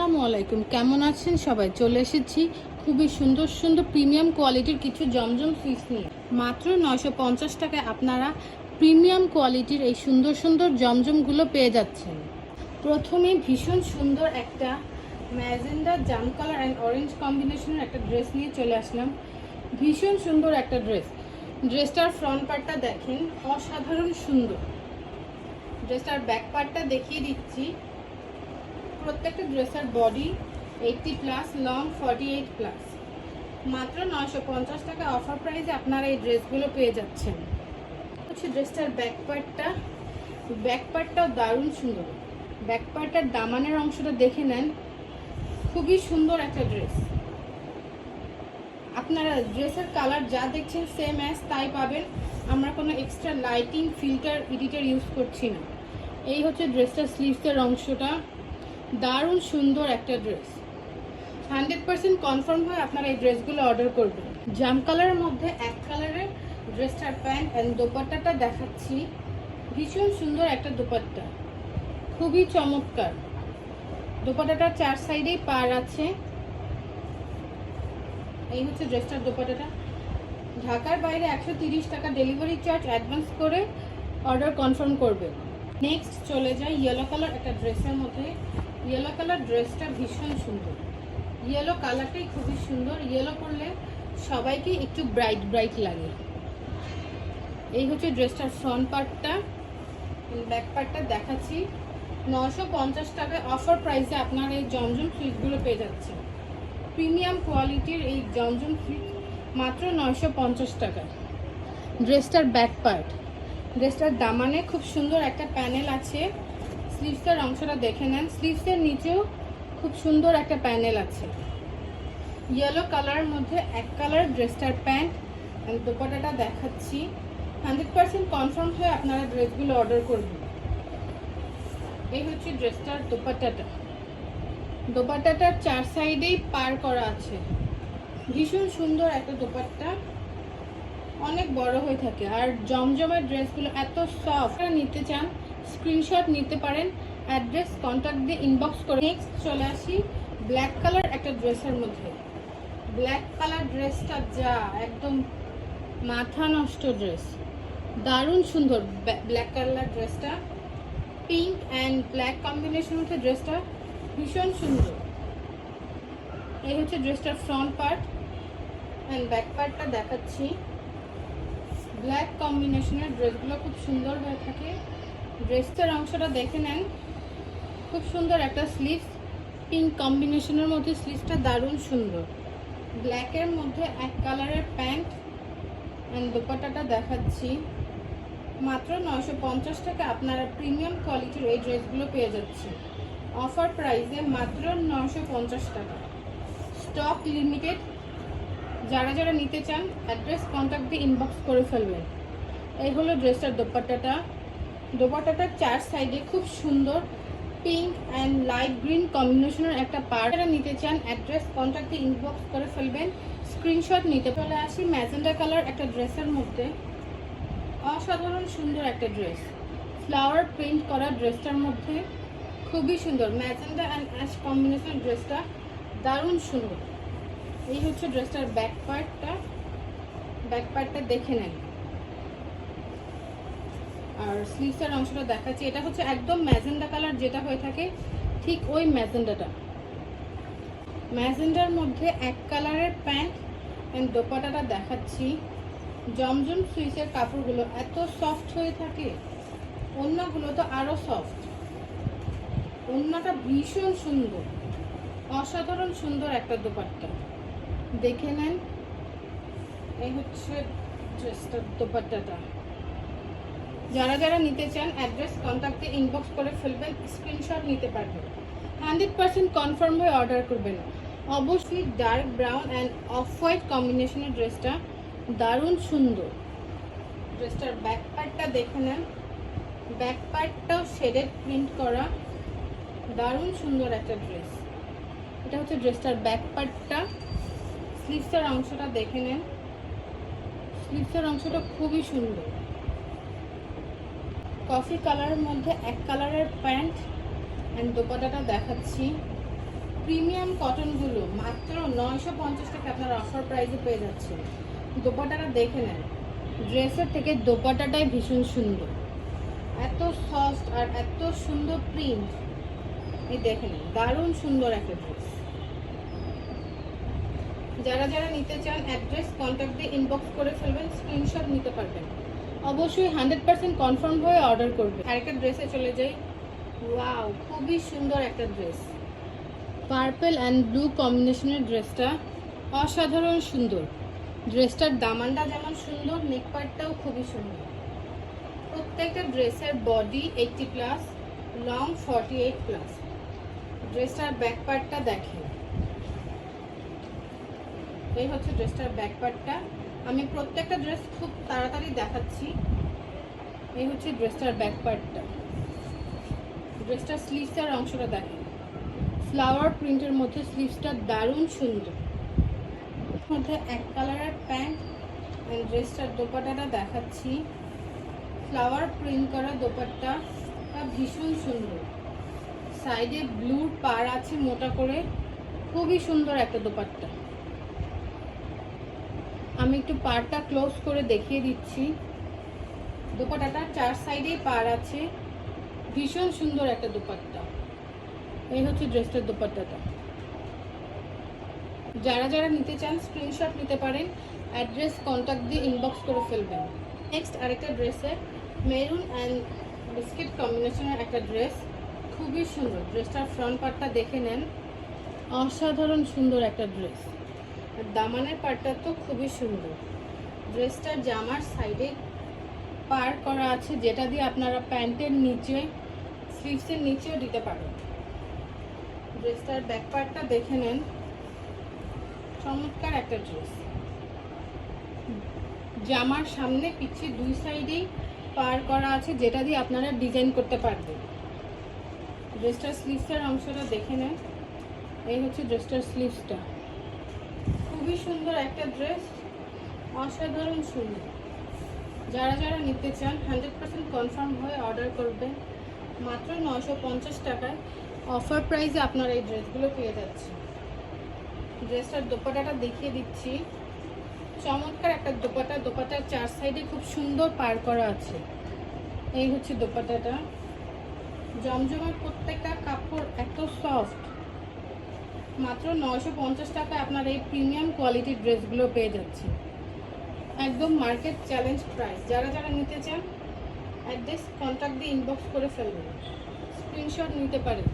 আসসালামু আলাইকুম, কেমন আছেন সবাই? চলে এসেছি খুবই সুন্দর সুন্দর প্রিমিয়াম কোয়ালিটির কিছু জমজম সুইচ নিয়ে। মাত্র 950 টাকায় আপনারা প্রিমিয়াম কোয়ালিটির এই সুন্দর সুন্দর জমজমগুলো পেয়ে যাচ্ছেন। প্রথমে ভীষণ সুন্দর একটা ম্যাজেন্ডা জাম কালার অ্যান্ড অরেঞ্জ কম্বিনেশনের একটা ড্রেস নিয়ে চলে আসলাম। ভীষণ সুন্দর একটা ড্রেসটার ফ্রন্ট পার্টটা দেখেন, অসাধারণ সুন্দর। ড্রেসটার ব্যাক পার্টটা দেখিয়ে দিচ্ছি। প্রত্যেকটা ড্রেসের বডি 80+, লং 48+। মাত্র 950 টাকা অফার প্রাইসে আপনারা এই ড্রেসগুলো পেয়ে যাচ্ছেন। হচ্ছে ড্রেসটার ব্যাক পার্টটাও দারুণ সুন্দর। ব্যাক পার্টটার দামানের অংশটা দেখে নেন, খুবই সুন্দর একটা ড্রেস। আপনারা ড্রেসের কালার যা দেখছেন সেম অ্যাজ তাই পাবেন। আমরা কোনো extra lighting filter editor use করছি না। এই হচ্ছে ড্রেসটার স্লিভসের অংশটা, দারুণ সুন্দর একটা ড্রেস। 100% কনফার্ম হয়ে আপনারা এই ড্রেসগুলো অর্ডার করবেন। জাম কালারের মধ্যে এক কালারের ড্রেসটার প্যান্ট অ্যান্ড দোপাট্টাটা দেখাচ্ছি। ভীষণ সুন্দর একটা দোপাট্টা, খুবই চমৎকার। দোপাট্টাটার 4 সাইডেই পার আছে। এই হচ্ছে ড্রেসটার দোপাট্টাটা। ঢাকার বাইরে 130 টাকা ডেলিভারি চার্জ অ্যাডভান্স করে অর্ডার কনফার্ম করবেন। নেক্সট চলে যায় ইয়েলো কালার একটা ড্রেসের মধ্যে। ইয়েলো কালার ড্রেসটা ভীষণ সুন্দর। ইয়েলো কালারটাই খুবই সুন্দর। ইয়েলো করলে সবাইকে একটু ব্রাইট ব্রাইট লাগে। এই হচ্ছে ড্রেসটার ফ্রন্ট পার্টটা, ব্যাক পার্টটা দেখাচ্ছি। 950 টাকায় অফার প্রাইসে আপনারা এই জমজম সুইচগুলো পেয়ে যাচ্ছেন। প্রিমিয়াম কোয়ালিটির এই জমজম সুইচ মাত্র 950 টাকায়। ড্রেসটার ব্যাক পার্ট, ড্রেসটার দামানে খুব সুন্দর একটা প্যানেল আছে। স্লিভসের অংশটা দেখে নেন, স্লিভসের নিচেও খুব সুন্দর একটা প্যানেল আছে। ইয়েলো কালারের মধ্যে এক কালার ড্রেসটার প্যান্ট অ্যান্ড দোপাট্টাটা দেখাচ্ছি। 100% কনফার্ম হয়ে আপনারা ড্রেসগুলো অর্ডার করবেন। এই হচ্ছে ড্রেসটার দোপাট্টাটার 4 সাইডেই পার করা আছে। ভীষণ সুন্দর একটা দোপাট্টা, অনেক বড় হয়ে থাকে। আর জমজমের ড্রেসগুলো এত সফট। নিতে চান স্ক্রিনশট নিতে পারেন, অ্যাড্রেস কন্ট্যাক্ট দিয়ে ইনবক্স করে। নেক্সট চলে আসি ব্ল্যাক কালার একটা ড্রেসের মধ্যে। ব্ল্যাক কালার ড্রেসটা যা একদম মাথা নষ্ট ড্রেস, দারুণ সুন্দর। ব্ল্যাক কালার ড্রেসটা পিঙ্ক অ্যান্ড ব্ল্যাক কম্বিনেশন হচ্ছে ড্রেসটা ভীষণ সুন্দর। এই হচ্ছে ড্রেসটার ফ্রন্ট পার্ট অ্যান্ড ব্যাক পার্টটা দেখাচ্ছি। ব্ল্যাক কম্বিনেশনের ড্রেসগুলো খুব সুন্দর হয়ে থাকে। ড্রেসটার অংশটা দেখে নেন, খুব সুন্দর একটা স্লিভস, পিঙ্ক কম্বিনেশনের মধ্যে স্লিভসটা দারুণ সুন্দর। ব্ল্যাকের মধ্যে এক কালারের প্যান্ট অ্যান্ড দোপাট্টাটা দেখাচ্ছি। মাত্র 950 টাকা আপনারা প্রিমিয়াম কোয়ালিটির এই ড্রেসগুলো পেয়ে যাচ্ছেন অফার প্রাইসে, মাত্র 950 টাকা। Stock limited. যারা যারা নিতে চান অ্যাড্রেস কন্ট্যাক্ট দিয়ে ইনবক্স করে ফেলবেন। এই হলো ড্রেসটার দোপাট্টাটার 4 সাইডে খুব সুন্দর পিঙ্ক অ্যান্ড লাইট গ্রিন কম্বিনেশনের একটা পার্ট। যারা নিতে চান অ্যাড্রেস কন্ট্যাক্ট দিয়ে ইনবক্স করে ফেলবেন, স্ক্রিনশট নিতে। চলে আসি ম্যাজেন্ডা কালার একটা ড্রেসের মধ্যে। অসাধারণ সুন্দর একটা ড্রেস, ফ্লাওয়ার প্রিন্ট করা ড্রেসটার মধ্যে খুবই সুন্দর। ম্যাজেন্ডা অ্যান্ড অ্যাশ কম্বিনেশন ড্রেসটা দারুণ সুন্দর। এই হচ্ছে ড্রেসটার ব্যাক পার্টটা দেখে নেন। আর স্লিভসের অংশটা দেখাচ্ছি। এটা হচ্ছে একদম ম্যাজেন্ডা কালার যেটা হয়ে থাকে, ঠিক ওই ম্যাজেন্ডার মধ্যে এক কালারের প্যান্ট অ্যান্ড দোপাট্টাটা দেখাচ্ছি। জমজম সুইচের কাপড়গুলো এত সফট হয়ে থাকে, ওড়নাগুলো তো আরও সফট। ওড়নাটা ভীষণ সুন্দর, অসাধারণ সুন্দর একটা দোপাট্টা, দেখে নেন। এই হচ্ছে ড্রেসটার দোপাট্টাটা। যারা যারা নিতে চান অ্যাড্রেস কন্ট্যাক্টে ইনবক্স করে ফেলবেন, স্ক্রিনশট নিতে পারবেন। 100% কনফার্ম হয়ে অর্ডার করবেন। অবশ্যই dark brown and off white কম্বিনেশনের ড্রেসটা দারুণ সুন্দর। ড্রেসটার ব্যাক পার্টটা দেখে নেন, ব্যাক পার্টটাও শেডেড প্রিন্ট করা, দারুণ সুন্দর একটা ড্রেস। এটা হচ্ছে ড্রেসটার ব্যাক পার্টটা। স্লিভসের অংশটা দেখে নেন, স্লিভসের অংশটা খুবই সুন্দর। কফি কালারের মধ্যে এক কালারের প্যান্ট অ্যান্ড দোপাট্টাটা দেখাচ্ছি। প্রিমিয়াম কটনগুলো মাত্র 950 টাকা আপনারা অফার প্রাইসে পেয়ে যাচ্ছেন। দোপাট্টাটা দেখে নেন, ড্রেসের থেকে দোপাট্টাটাই ভীষণ সুন্দর, এত সফট আর এত সুন্দর প্রিন্ট। এই দেখে নেন, দারুণ সুন্দর একটা ড্রেস। যারা যারা নিতে চান অ্যাড্রেস কন্ট্যাক্ট দিয়ে ইনবক্স করে ফেলবেন, স্ক্রিনশট নিতে পারবেন। অবশ্যই 100% কনফার্ম হয়ে অর্ডার করবেন। আরেকটা ড্রেসে চলে যাই। ওয়াও, খুবই সুন্দর একটা ড্রেস, পার্পল অ্যান্ড ব্লু কম্বিনেশনের ড্রেসটা অসাধারণ সুন্দর। ড্রেসটার দামানটা যেমন সুন্দর, নেক পার্টটাও খুবই সুন্দর। প্রত্যেকটা ড্রেসের বডি 80+, লং 48+। ড্রেসটার ব্যাক পার্টটা দেখেন, এই হচ্ছে ড্রেসটার ব্যাক পার্টটা। আমি প্রত্যেকটা ড্রেস খুব তাড়াতাড়ি দেখাচ্ছি। এই হচ্ছে ড্রেসটার ব্যাক পার্টটা। ড্রেসটার স্লিভসের অংশটা দেখেন, ফ্লাওয়ার প্রিন্টের মধ্যে স্লিভসটা দারুণ সুন্দর। মধ্যে এক কালারের প্যান্ট অ্যান্ড ড্রেসটার দোপাট্টাটা দেখাচ্ছি। ফ্লাওয়ার প্রিন্ট করা দোপাট্টা ভীষণ সুন্দর, সাইডে ব্লুর পার আছে মোটা করে, খুবই সুন্দর একটা দোপাট্টা। আমি একটু পারটা ক্লোজ করে দেখিয়ে দিচ্ছি। দোপাট্টাটা 4 সাইডেই পার আছে, ভীষণ সুন্দর একটা দোপাট্টা। এই হচ্ছে ড্রেসটার দোপাট্টাটা। যারা যারা নিতে চান স্ক্রিনশট নিতে পারেন, অ্যাড্রেস কন্ট্যাক্ট দিয়ে ইনবক্স করে ফেলবেন। নেক্সট আরেকটা ড্রেসের মেরুন অ্যান্ড বিস্কিট কম্বিনেশনের একটা ড্রেস, খুবই সুন্দর। ড্রেসটার ফ্রন্ট পার্টটা দেখে নেন, অসাধারণ সুন্দর একটা ড্রেস। আর দামানের পার্টটা তো খুবই সুন্দর। ড্রেসটার জামার সাইডে পার করা আছে, যেটা দিয়ে আপনারা প্যান্টের নিচে, স্লিভসের নিচেও দিতে পারেন। ড্রেসটার ব্যাক পার্টটা দেখে নেন, চমৎকার একটা ড্রেস। জামার সামনে পিছে দুই সাইডেই পার করা আছে, যেটা দিয়ে আপনারা ডিজাইন করতে পারবেন। ড্রেসটার স্লিভসের অংশটা দেখে নেন, এই হচ্ছে ড্রেসটার স্লিভসটা। খুবই সুন্দর একটা ড্রেস, অসাধারণ সুন্দর। যারা যারা নিতে চান 100% কনফার্ম হয়ে অর্ডার করবেন। মাত্র 950 টাকায় অফার প্রাইসে আপনারা এই ড্রেসগুলো পেয়ে যাচ্ছেন। ড্রেসটার দোপাট্টাটা দেখিয়ে দিচ্ছি, চমৎকার একটা দোপাট্টা। দোপাট্টার 4 সাইডে খুব সুন্দর পার করা আছে। এই হচ্ছে দোপাট্টাটা। জমজমের প্রত্যেকটা কাপড় এত সফট। মাত্র 950 টাকায় আপনারা এই প্রিমিয়াম কোয়ালিটির ড্রেসগুলো পেয়ে যাচ্ছেন, একদম মার্কেট চ্যালেঞ্জ প্রাইস। যারা যারা নিতে চান অ্যাড্রেস কন্ট্যাক্ট দিয়ে ইনবক্স করে ফেলবেন, স্ক্রিনশট নিতে পারেন।